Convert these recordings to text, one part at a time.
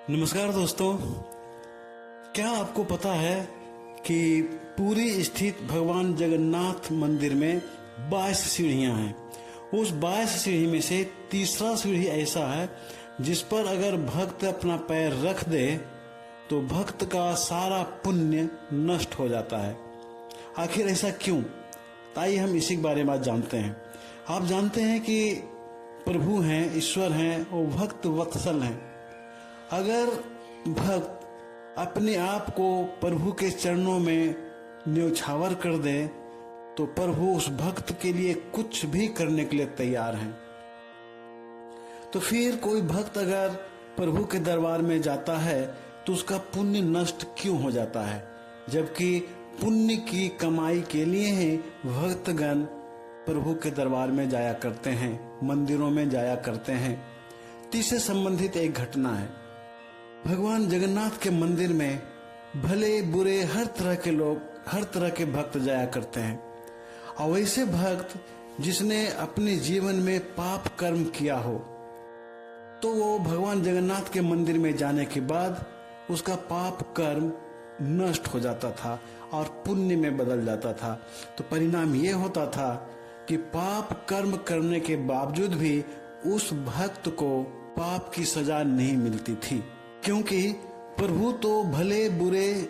नमस्कार दोस्तों, क्या आपको पता है कि पुरी स्थित भगवान जगन्नाथ मंदिर में 22 सीढ़ियां हैं। उस 22 सीढ़ी में से तीसरा सीढ़ी ऐसा है जिस पर अगर भक्त अपना पैर रख दे तो भक्त का सारा पुण्य नष्ट हो जाता है। आखिर ऐसा क्यों? आइए हम इसी के बारे में आज जानते हैं। आप जानते हैं कि प्रभु हैं, ईश्वर हैं, वो भक्त वत्सल हैं। अगर भक्त अपने आप को प्रभु के चरणों में न्यौछावर कर दे तो प्रभु उस भक्त के लिए कुछ भी करने के लिए तैयार हैं। तो फिर कोई भक्त अगर प्रभु के दरबार में जाता है तो उसका पुण्य नष्ट क्यों हो जाता है, जबकि पुण्य की कमाई के लिए ही भक्तगण प्रभु के दरबार में जाया करते हैं, मंदिरों में जाया करते हैं। इससे संबंधित एक घटना है। भगवान जगन्नाथ के मंदिर में भले बुरे हर तरह के लोग, हर तरह के भक्त जाया करते हैं। और वैसे भक्त जिसने अपने जीवन में पाप कर्म किया हो तो वो भगवान जगन्नाथ के मंदिर में जाने के बाद उसका पाप कर्म नष्ट हो जाता था और पुण्य में बदल जाता था। तो परिणाम ये होता था कि पाप कर्म करने के बावजूद भी उस भक्त को पाप की सजा नहीं मिलती थी, क्योंकि प्रभु तो भले बुरे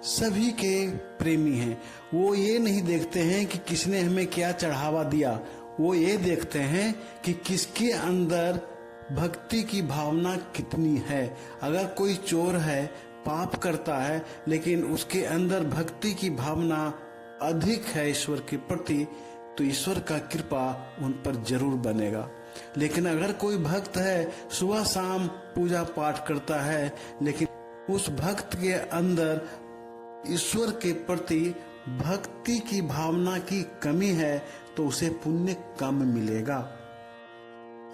सभी के प्रेमी हैं। वो ये नहीं देखते हैं कि किसने हमें क्या चढ़ावा दिया, वो ये देखते हैं कि किसके अंदर भक्ति की भावना कितनी है। अगर कोई चोर है, पाप करता है, लेकिन उसके अंदर भक्ति की भावना अधिक है ईश्वर के प्रति, तो ईश्वर का कृपा उन पर जरूर बनेगा। लेकिन अगर कोई भक्त है, सुबह शाम पूजा पाठ करता है, लेकिन उस भक्त के अंदर ईश्वर के प्रति भक्ति की भावना की कमी है, तो उसे पुण्य कम मिलेगा।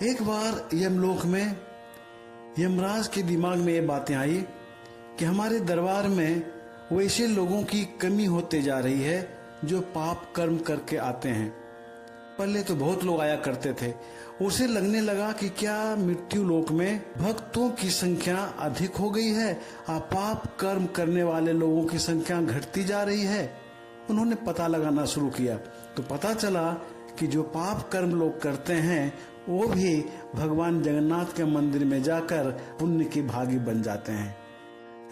एक बार यमलोक में यमराज के दिमाग में ये बातें आई कि हमारे दरबार में वैसे लोगों की कमी होते जा रही है जो पाप कर्म करके आते हैं। पहले तो बहुत लोग आया करते थे। उसे लगने लगा कि क्या मृत्यु लोक में भक्तों की संख्या अधिक हो गई है और पाप कर्म करने वाले लोगों की संख्या घटती जा रही है। उन्होंने पता लगाना शुरू किया तो पता चला कि जो पाप कर्म लोग करते हैं वो भी भगवान जगन्नाथ के मंदिर में जाकर पुण्य की भागी बन जाते हैं।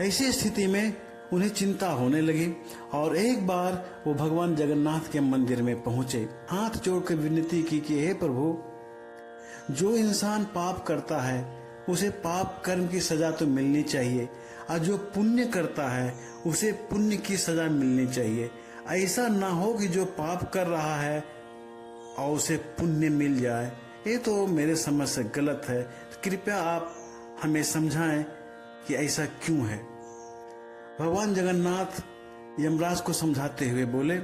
ऐसी स्थिति में उन्हें चिंता होने लगी और एक बार वो भगवान जगन्नाथ के मंदिर में पहुंचे, हाथ जोड़ कर विनती की कि हे प्रभु, जो इंसान पाप करता है उसे पाप कर्म की सजा तो मिलनी चाहिए और जो पुण्य करता है उसे पुण्य की सजा मिलनी चाहिए। ऐसा ना हो कि जो पाप कर रहा है और उसे पुण्य मिल जाए। ये तो मेरे समझ से गलत है। कृपया आप हमें समझाएं कि ऐसा क्यों है। भगवान जगन्नाथ यमराज को समझाते हुए बोले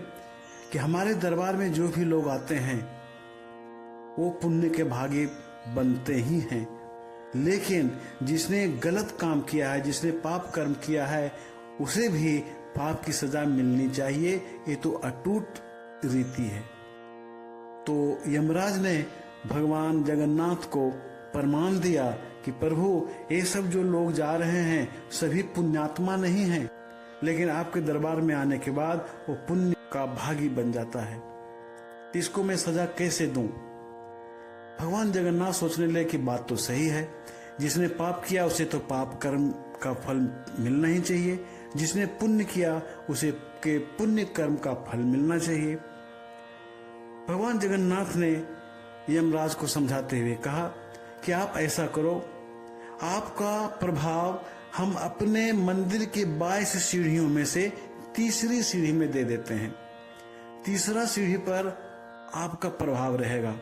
कि हमारे दरबार में जो भी लोग आते हैं वो पुण्य के भागी बनते ही हैं, लेकिन जिसने गलत काम किया है, जिसने पाप कर्म किया है, उसे भी पाप की सजा मिलनी चाहिए। ये तो अटूट रीति है। तो यमराज ने भगवान जगन्नाथ को प्रमाण दिया कि प्रभु, ये सब जो लोग जा रहे हैं सभी पुण्यात्मा नहीं हैं, लेकिन आपके दरबार में आने के बाद वो पुण्य का भागी बन जाता है। इसको मैं सजा कैसे दूं? भगवान जगन्नाथ सोचने लगे कि बात तो सही है। जिसने पाप किया उसे तो पाप कर्म का फल मिलना ही चाहिए, जिसने पुण्य किया उसे के पुण्य कर्म का फल मिलना चाहिए। भगवान जगन्नाथ ने यमराज को समझाते हुए कहा कि आप ऐसा करो, आपका प्रभाव हम अपने मंदिर के 22 सीढ़ियों में से तीसरी सीढ़ी में दे देते हैं। तीसरा सीढ़ी पर आपका प्रभाव रहेगा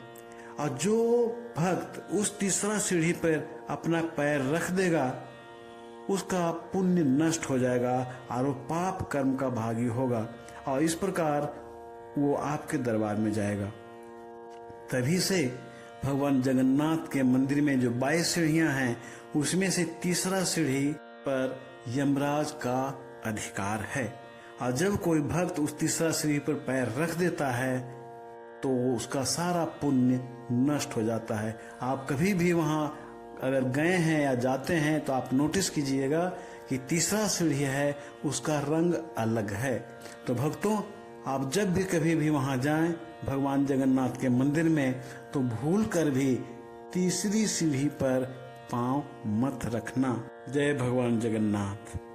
और जो भक्त उस तीसरा सीढ़ी पर अपना पैर रख देगा उसका पुण्य नष्ट हो जाएगा और वो पाप कर्म का भागी होगा और इस प्रकार वो आपके दरबार में जाएगा। तभी से भगवान जगन्नाथ के मंदिर में जो 22 सीढ़ियां हैं उसमें से तीसरा सीढ़ी पर यमराज का अधिकार है और जब कोई भक्त उस तीसरा सीढ़ी पर पैर रख देता है तो उसका सारा पुण्य नष्ट हो जाता है। आप कभी भी वहां अगर गए हैं या जाते हैं तो आप नोटिस कीजिएगा कि तीसरा सीढ़ी है उसका रंग अलग है। तो भक्तों, आप जब भी कभी भी वहां जाएं भगवान जगन्नाथ के मंदिर में, तो भूल कर भी तीसरी सीढ़ी पर पांव मत रखना। जय भगवान जगन्नाथ।